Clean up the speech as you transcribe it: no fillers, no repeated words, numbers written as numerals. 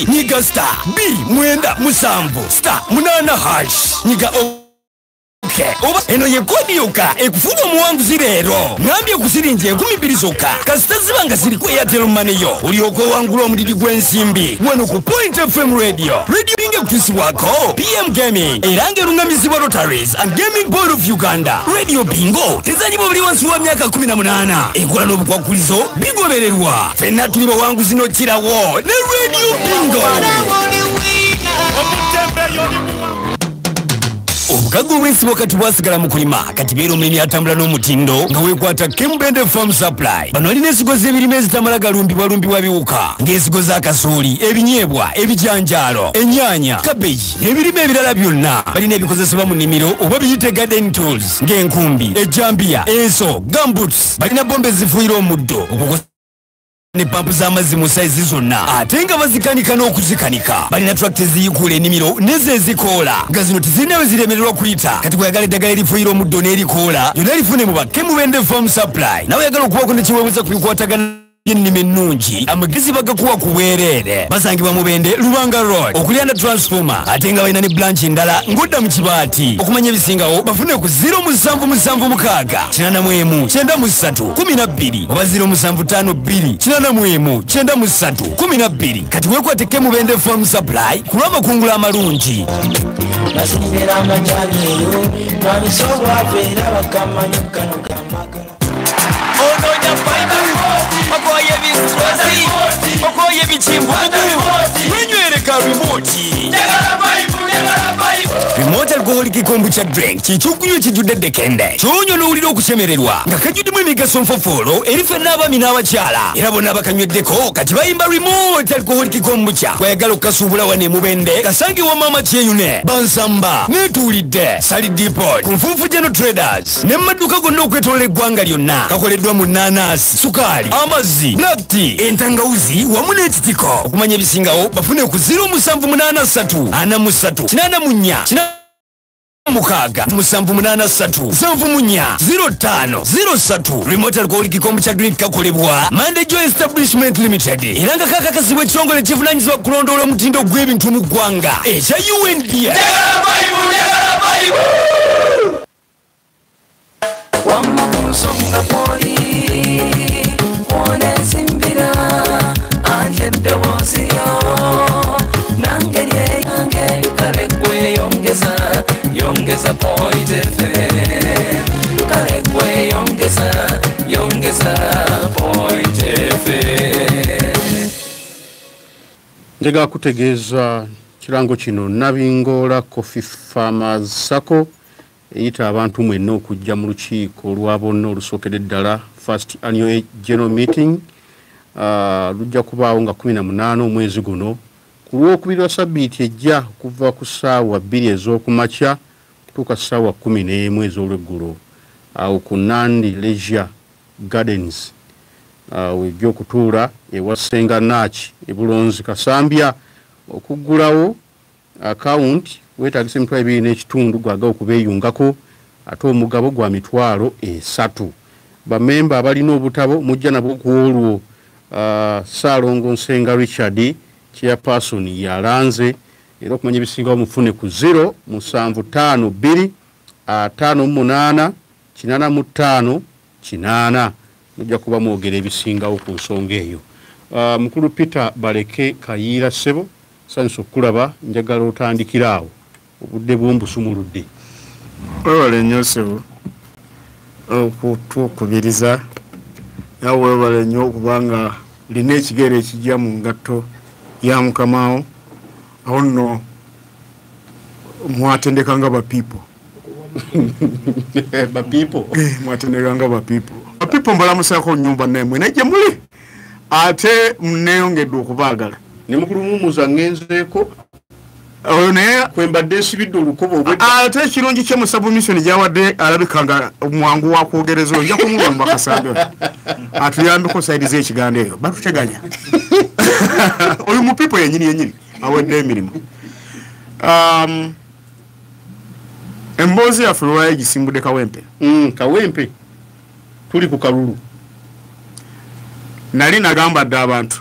kabiri nyiga star 297 star 8 hash nyiga oba eno ye kodi yoka ekufuna omuwanguzi leero ngambye kusirinje 12 zokka kasita zibanga ziri ku Airtel Money yo ulioko wangula omuliri gw'ensimbi wano ku Point FM radio binge kutusibwako PM Gaming erange lungamizibwa Rotaries and Gaming Board of Uganda radio bingo tezalibo buli wansi wa myaka 18 ekola n'obukwakulizo bigobererwa fenna tuli bawanguzi nokirawo ne radio bingo obukago bwensi wakati bwasigala mu kulima kati beero omulimi atambula n'omutindo nga weekwata Kembende Farm Supply bano alina ensigo z'ebirime ezitamala galumbibwa biwuka ng'ensigo z'akasooli ebinyeebwa ebijanjaalo ennyaanya kabeji n'ebirime ebirala byonna balina ebikozesebwa mu nnimiro oba biyite garden tools ng'enkumbi ejjambiya enso gumboots balina bombe ezifuuyira omuddo ne pampu z'amazzi mu saizi zonna ate nga bazikanika n'okuzikanika balina tractor ziyikuula ennimiro nezezikoola nga zino tizirina we ziremererwa kuyita kati bw'ayagala eddagala erifuuyira omuddo n'erikoola yonna lifune mu Kembende Farm Supply nawe yagala okubaako ne kiweebuza ku bikwatagana ennimi ennungi amagezi bagakuwa ku bwereere basangibwa mu Bende Lubanga Road okulyanda transformer ate nga balina ne branch endala ng'odda mu Kibaati okumanya ebisingawo bafune ku 0776 81 93 12 oba 0752 81 93 12 kati weekwate Kembende Farm Supply ku lw'amakungula amalungi basinzira amajali eyo namisobwa aveera bakamanyi kano kamagala ononya fainako okoye bistrosi okoye bichimbu wenyweleka remote remote alcoholic kombucha drink kichukuyo kijudde dekende kyonyo n'owulira okusemererwa nga kajjuddemu emigaso nfofoolo erife n'abaami n'abakyala era bonna bakanyweddeko kati bayimba remote alcoholic kombucha bwayagala okukasuubula wane mu Bende kasangiwa Mama Kyeyune bansamba netuulidde Sali Depot ku Nfunfu General Traders ne maduka gonna okwetolola eggwanga lyonna kakoleddwa mu nanasi sukaali amazzi black tea entangawuzi wamu n'ekitiko okumanya ebisingawo bafune ku 0783 43 mukaga 0783 remote alcoholic kombucha drink kakolebwa Monday Joy Establishment Limited era nga kakakasibwa ekitongole ekivunanyizibwa kulondoola omutindo gw'ebintu mu ggwanga ekya UNDA Yongeza Point FM Karekwe yongeza Point FM Njega kutegeeza kirango kino Nabingola Coffee Farmers Sacco eyita abantu mwenna okujja mu lukiiko lwa bonna olusookedde ddala first annual general meeting lujja kubaawo nga 18 omwezi guno ku Lwokubiri lwa Sabbiiti ejja kuva ku ssaawa 2 ez'okumakya kutuuka ssaawa 11 ez'olweggulo awo ku Nandi Leisure Gardens wejja okutuula ewa Ssenga Naaki Ebulonzi Kasambya okuggulawo akawunti weetaagisa emitwalo 2.5 gwaga okubeeyungako ate omugabo gwa mitwalo 3 bamemba abalina obutabo mujja nabo ku olwo Ssaalongo Nsenga Richard chairperson yalanze era okumanya ebisingawo mufune ku 0752 58 85 8 mujja kuba mwogera ebisingawo ku nsonga eyo. Mukulu Peter Baleke Kayiira Ssebo sanso okulaba njagala otandikiraawo obudde bw'ombusumuludde. Webale nnyo Ssebo okutukubiriza nawe webale nnyo okubanga lina ekigere ekijja mu ngatto ya Mukamawo awo nno mwatendekanga ba people ba people mwatendekanga ba people mbalamusako nnyumba nemwe nejje muli ate mneyongedde okubaagala ne mukulu mumuza ngenzeeko naye kwembadde nsibidde olukubo obwedda ate ekirungi ky'emusabu gyawadde alabikanga mwangu wa kwogereza ojja kumulumba Kasambya atuyambeko saidi z'ekigambo eyo batuteganya oyo mu people yennyini awedde emirimu. Emboozi yaffe lwayo gisimbudde Kawempe. Kawempe tuli ku kalulu nali nagambadde abantu